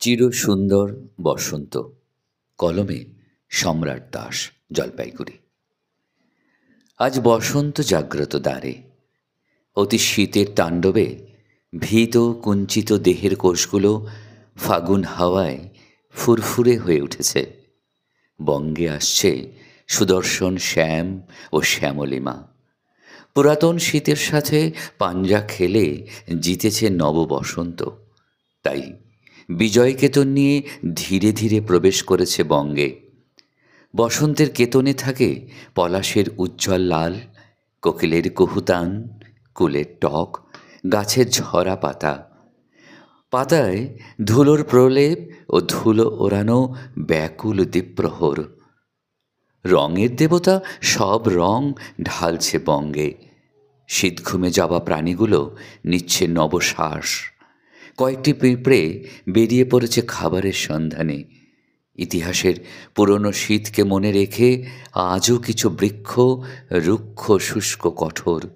চিরসুন্দর বসন্ত। কলমে সম্রাট দাস, জলপাইগুড়ি। আজ বসন্ত জাগ্রত দ্বারে। অতি শীতের তাণ্ডবে ভীত কুঞ্চিত দেহের কোষগুলো ফাগুন হাওয়ায় ফুরফুরে হয়ে উঠেছে। বঙ্গে আসছে সুদর্শন শ্যাম ও শ্যামলিমা। পুরাতন শীতের সাথে পাঞ্জা খেলে জিতেছে নব বসন্ত। তাই বিজয় কেতন নিয়ে ধীরে ধীরে প্রবেশ করেছে বঙ্গে। বসন্তের কেতনে থাকে পলাশের উজ্জ্বল লাল, কোকিলের কুহুতান, কুলের টক, গাছের ঝরা পাতা। পাতায় ধুলোর প্রলেপ ও ধুলো ওড়ানো ব্যাকুল দ্বীপ্রহর। রঙের দেবতা সব রং ঢালছে বঙ্গে। শীতঘুমে যাওয়া প্রাণীগুলো নিচ্ছে নবশ্বাস। কয়েকটি পিঁপড়ে বেরিয়ে পড়েছে খাবারের সন্ধানে। ইতিহাসের পুরনো শীতকে মনে রেখে আজও কিছু বৃক্ষ রুক্ষ শুষ্ক কঠোর।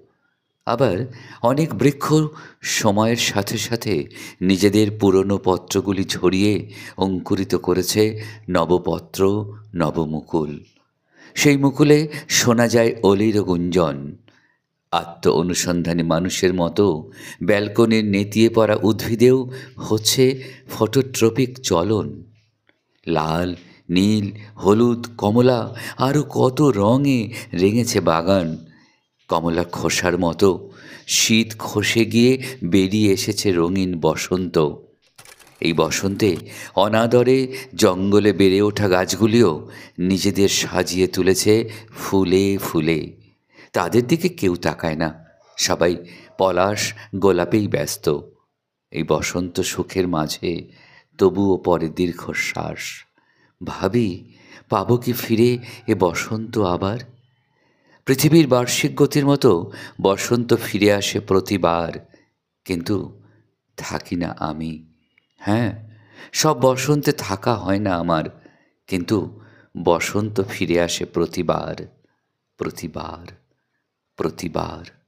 আবার অনেক বৃক্ষ সময়ের সাথে সাথে নিজেদের পুরনো পত্রগুলি ঝরিয়ে অঙ্কুরিত করেছে নবপত্র, নবমুকুল। সেই মুকুলে শোনা যায় অলির গুঞ্জন। আত্ম অনুসন্ধানী মানুষের মতো ব্যালকনির নেতিয়ে পড়া উদ্ভিদেও হচ্ছে ফটোট্রপিক চলন। লাল, নীল, হলুদ, কমলা আরও কত রঙে রেঙেছে বাগান। কমলা খোসার মতো শীত খসে গিয়ে বেরিয়ে এসেছে রঙিন বসন্ত। এই বসন্তে অনাদরে জঙ্গলে বেড়ে ওঠা গাছগুলিও নিজেদের সাজিয়ে তুলেছে ফুলে ফুলে। তাদের দিকে কেউ তাকায় না, সবাই পলাশ গোলাপেই ব্যস্ত। এই বসন্ত সুখের মাঝে তবুও পরে দীর্ঘশ্বাস। ভাবি, পাবো কি ফিরে এ বসন্ত আবার? পৃথিবীর বার্ষিক গতির মতো বসন্ত ফিরে আসে প্রতিবার, কিন্তু থাকি না আমি। হ্যাঁ, সব বসন্তে থাকা হয় না আমার, কিন্তু বসন্ত ফিরে আসে প্রতিবার, প্রতিবার, প্রতিবার।